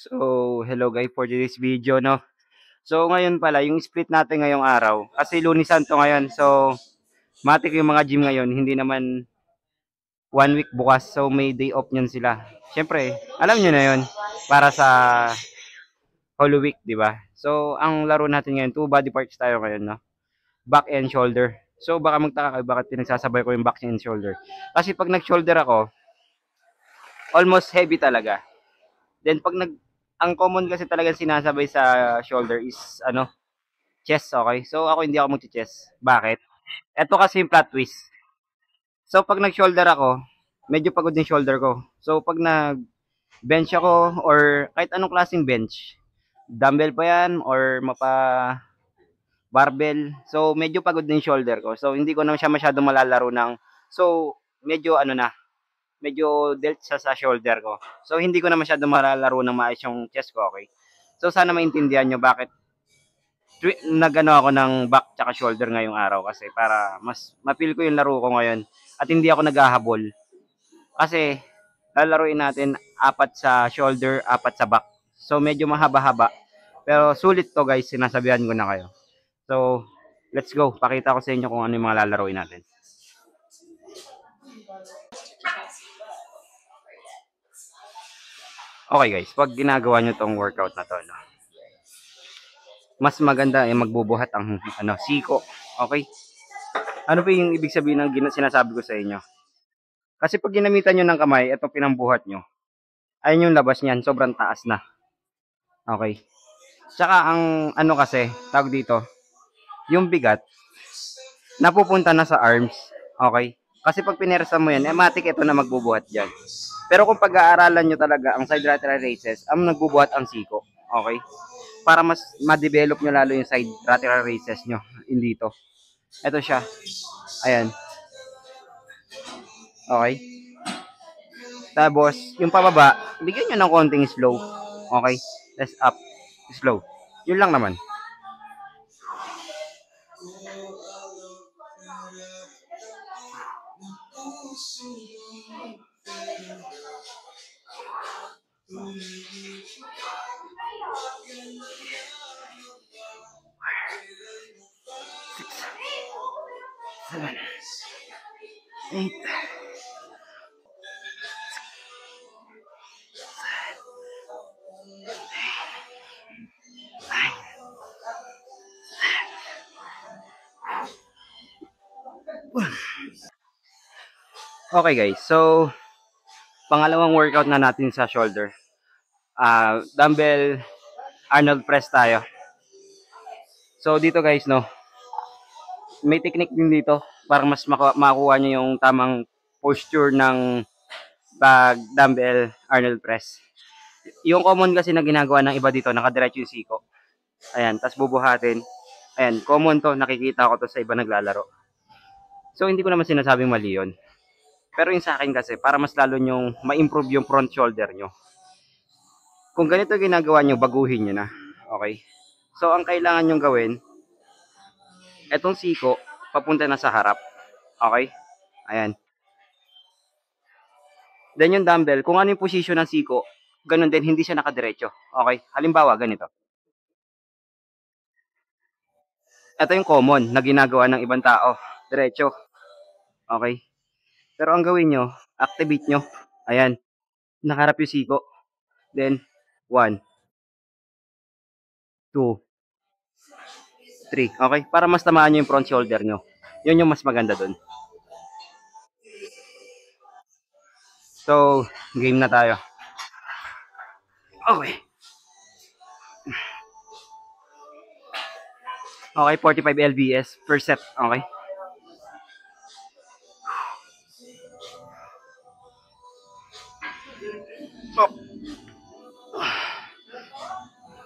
So, hello guys for this video, no? So, ngayon pala, yung split natin ngayong araw, kasi Lunes Santo ngayon, so, matik yung mga gym ngayon, hindi naman 1 week bukas, so may day off nyan sila. Siyempre, alam nyo na yun, para sa Holy Week, di ba? So, ang laro natin ngayon, two body parts tayo ngayon, no? Back and shoulder. So, baka magtaka kayo, bakit pinagsasabay ko yung back and shoulder? Kasi pag nag-shoulder ako, almost heavy talaga. Then, ang common kasi talaga sinasabay sa shoulder is, chest, okay? So, ako hindi ako magchi-chest. Bakit? Ito kasi yung plot twist. So, pag nag-shoulder ako, medyo pagod yung shoulder ko. So, pag nag-bench ako, or kahit anong klaseng bench, dumbbell pa yan, or barbell, so, medyo pagod din yung shoulder ko. So, hindi ko na siya masyado malalaro so, medyo medyo dealt siya sa shoulder ko. So, hindi ko na masyado malalaro ng maayos yung chest ko, okay? So, sana maintindihan nyo bakit nagano ako ng back tsaka shoulder ngayong araw kasi para mas mapil ko yung laro ko ngayon at hindi ako naghahabol. Kasi lalaruin natin apat sa shoulder, apat sa back. So medyo mahaba-haba. Pero sulit to guys, sinasabihan ko na kayo. So let's go. Pakita ko sa inyo kung ano yung mga lalaruin natin. Okay guys, pag ginagawa nyo tong workout na to, no, mas maganda ay magbubuhat ang siko. Okay? Ano pa yung ibig sabihin ng sinasabi ko sa inyo? Kasi pag ginamitan nyo ng kamay, ito pinambuhat nyo. Ayun yung labas niyan, sobrang taas na. Okay. Tsaka ang kasi, tawag dito, yung bigat, napupunta na sa arms. Okay. Kasi pag pinersa mo yan, matik ito na magbubuhat dyan. Pero kung pag-aaralan nyo talaga ang side lateral raises, ang nagbubuhat ang siko. Okay. Para mas ma-develop nyo lalo yung side lateral raises nyo. Hindi dito. Ito siya. Ayan. Okay. Tapos, yung pababa, bigyan nyo ng konting slow. Okay? Let's up. Slow. Yun lang naman. Six, 7, 8, okay guys, so pangalawang workout na natin sa shoulder. Dumbbell Arnold press tayo. So dito guys, no, may technique din dito para mas makuha nyo yung tamang posture ng pag dumbbell Arnold press. Yung common kasi na ginagawa ng iba dito, nakadiretso yung siko. Ayan, tas bubuhatin. Ayan, common to, nakikita ko to sa iba naglalaro. So hindi ko naman sinasabing mali yun. Pero yung sa akin kasi, para mas lalo nyong ma-improve yung front shoulder nyo. Kung ganito ginagawa nyo, baguhin nyo na. Okay? So, ang kailangan nyong gawin, etong siko, papunta na sa harap. Okay? Ayan. Then yung dumbbell, kung ano yung position ng siko, ganun din, hindi siya nakadiretso. Okay? Halimbawa, ganito. Ito yung common na ginagawa ng ibang tao. Diretso. Okay? Pero ang gawin nyo, activate nyo. Ayan. Nakaharap yung siko. Then, 1, 2, 3. Okay? Para mas tamaan nyo yung front shoulder nyo. Yun yung mas maganda dun. So, game na tayo. Okay. Okay, 45 lbs per set. Okay. Oh.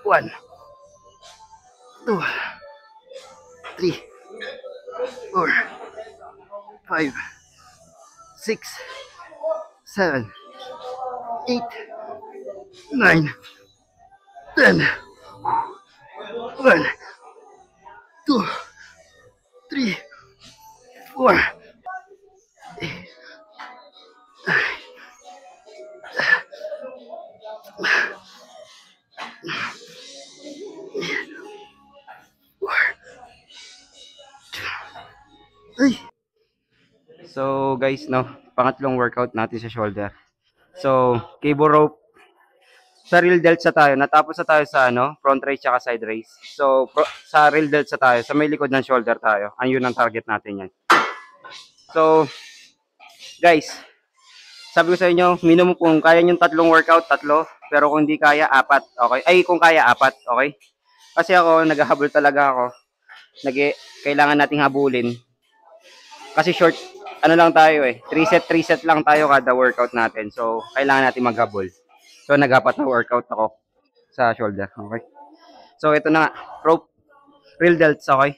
1, 2, 3, 4, 5, 6, 7, 8, 9, 10. 1, 2, 3, 4, 5, So guys, no, pangatlong workout natin sa shoulder. So, cable rope, sa real delts na tayo. Natapos na tayo sa ano, front raise tsaka side raise. So, sa real delts na tayo, sa may likod ng shoulder tayo. Ayun ang target natin yan. So, guys, sabi ko sa inyo, minimum kung kaya nyo tatlong workout, tatlo. Pero kung hindi kaya, apat. Okay? Ay, kung kaya, apat. Okay? Kasi ako, naghahabol talaga ako. Kailangan nating habulin. Kasi short, ano lang tayo eh. 3 set lang tayo kada workout natin. So, kailangan natin maghabol. So, nag-apat na workout ako sa shoulder. Okay? So, ito na nga. Rope. Real delts. Okay?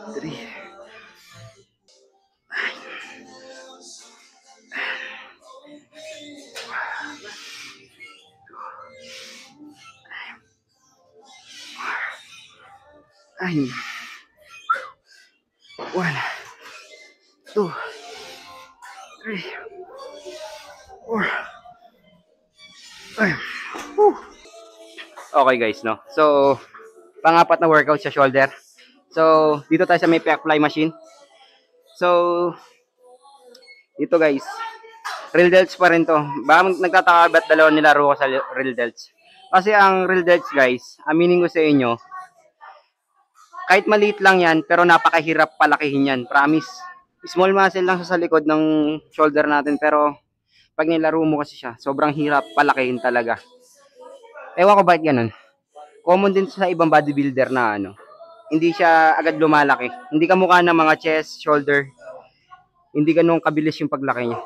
Three. Ay. 1, 2, 3, 4, 5. Okay guys, no? So, pang-apat na workout sa shoulder. So, dito tayo sa may pec fly machine. So, dito guys, real delts pa rin to. Baka nagtataka ba't dalawa nilaro ko sa real delts. Kasi ang real delts guys, aminin ko sa inyo, kahit maliit lang yan, pero napakahirap palakihin yan. Promise. Small muscle lang sa likod ng shoulder natin, pero pag nilaro mo kasi siya, sobrang hirap palakihin talaga. Ewan ko bakit ganun. Common din sa ibang bodybuilder na ano, hindi siya agad lumalaki. Hindi kamukha ng mga chest, shoulder. Hindi ganun kabilis yung paglaki niya.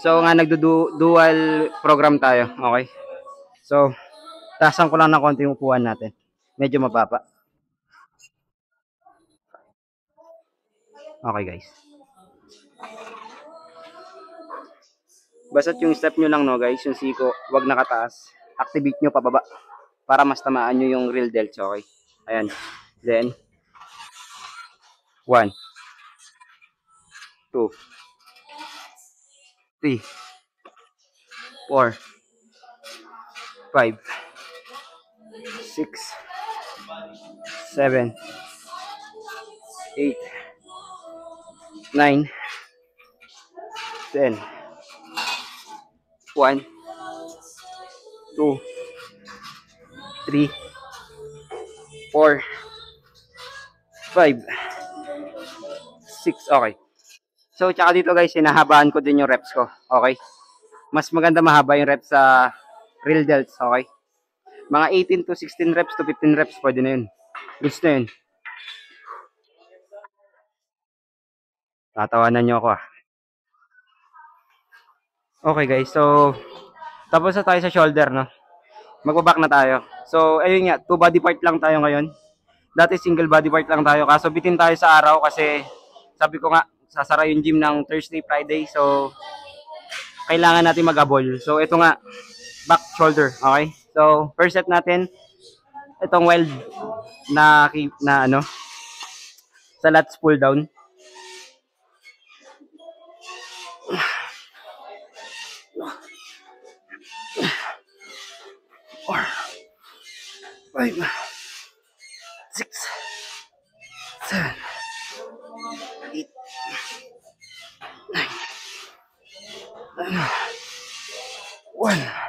So nga nagdo-dual program tayo, okay? So, tasan ko lang ng konti yung upuan natin. Medyo mababa. Okay guys. Basta't yung step nyo lang no guys, yung siko, wag nakataas. Activate nyo pababa para mas tamaan nyo yung real delts, okay? Ayan. Then, 1, 2, 3, 4, 5, 6, 7, 8, 9, 10. 1, 2, 3, 4, 5, 6. Okay. So, tsaka dito guys, hinahabaan ko din yung reps ko. Okay? Mas maganda mahaba yung reps sa real delts. Okay? Mga 18 to 16 reps to 15 reps, pwede na yun. Gusto na yun. Tatawanan nyo ako ah. Okay guys, so tapos na tayo sa shoulder, no? Magbaback na tayo. So, ayun nga, 2 body part lang tayo ngayon. Dati single body part lang tayo. Kaso bitin tayo sa araw kasi sabi ko nga, sasara yung gym ng Thursday, Friday. So, kailangan natin mag-abol. So, ito nga, back shoulder. Okay? So, first set natin, itong wild na ano, sa lats pull down. 4, 5, 6, 7, 8, 9, 1.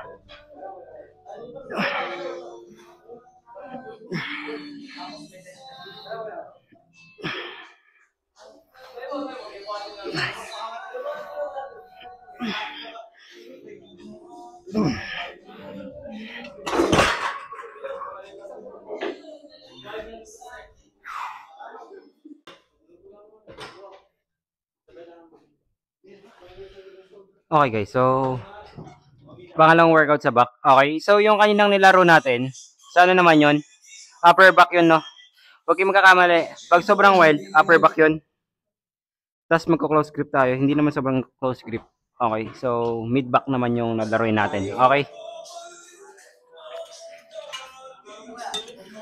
Okay guys, so pangalawang workout sa back. Okay, so yung kaninang nilaro natin, sa ano naman yun? Upper back yun, no? Huwag kayong magkakamali. Pag sobrang wild, upper back yun. Tapos magko-close grip tayo. Hindi naman sobrang close grip. Okay, so mid back naman yung nalaroin natin. Okay?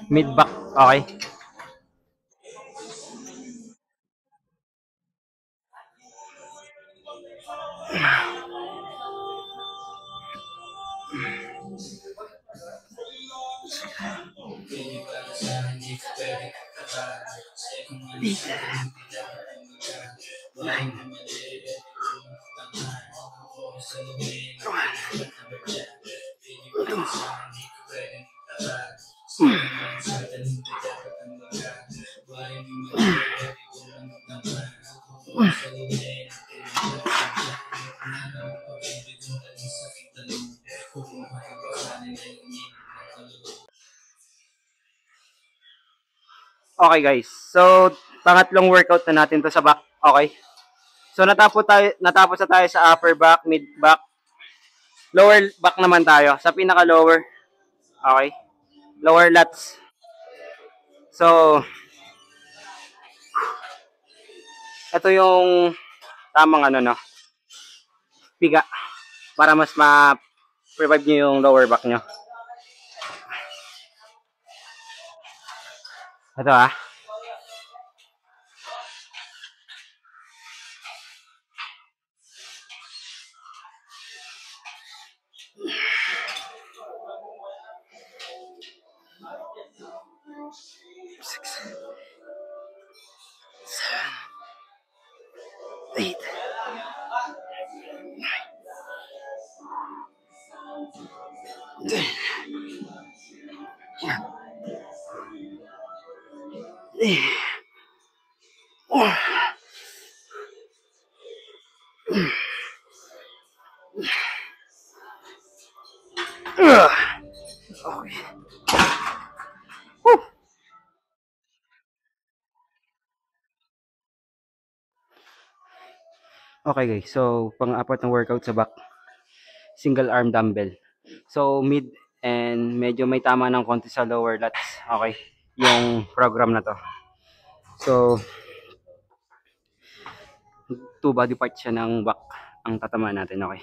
Mid back, okay? Okay guys, so pangatlong workout na natin to sa back. Okay. So natapos na tayo sa upper back, mid back, lower back naman tayo. Sa pinaka lower. Okay. Lower lats. So ito yung tamang ano no, piga para mas ma-revive nyo yung lower back nyo. Ito ah. Eight. Okay. Woo. Okay guys, so pang-apat na workout sa back, single arm dumbbell. So mid and medyo may tama ng konti sa lower lats. Okay, yung program na to. So two body parts siya ng back ang tatamaan natin. Okay.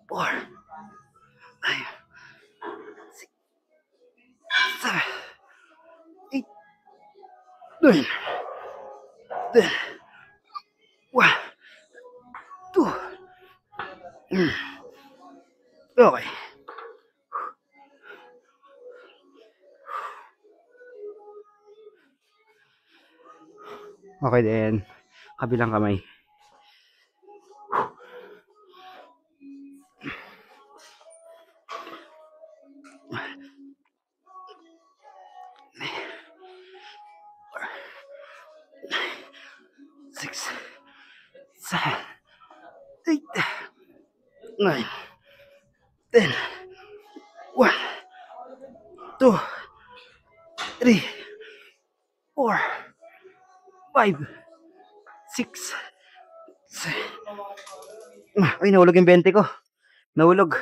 Four, 5, 6, 7, 8, 9, 10, 1, 2. Okay. Okay din. Kabilang kamay. Six, 7, 8, 9, 10, 1, 2, 3, 4, 5, 6, 7. Ay, nahulog yung 20 ko. Nahulog.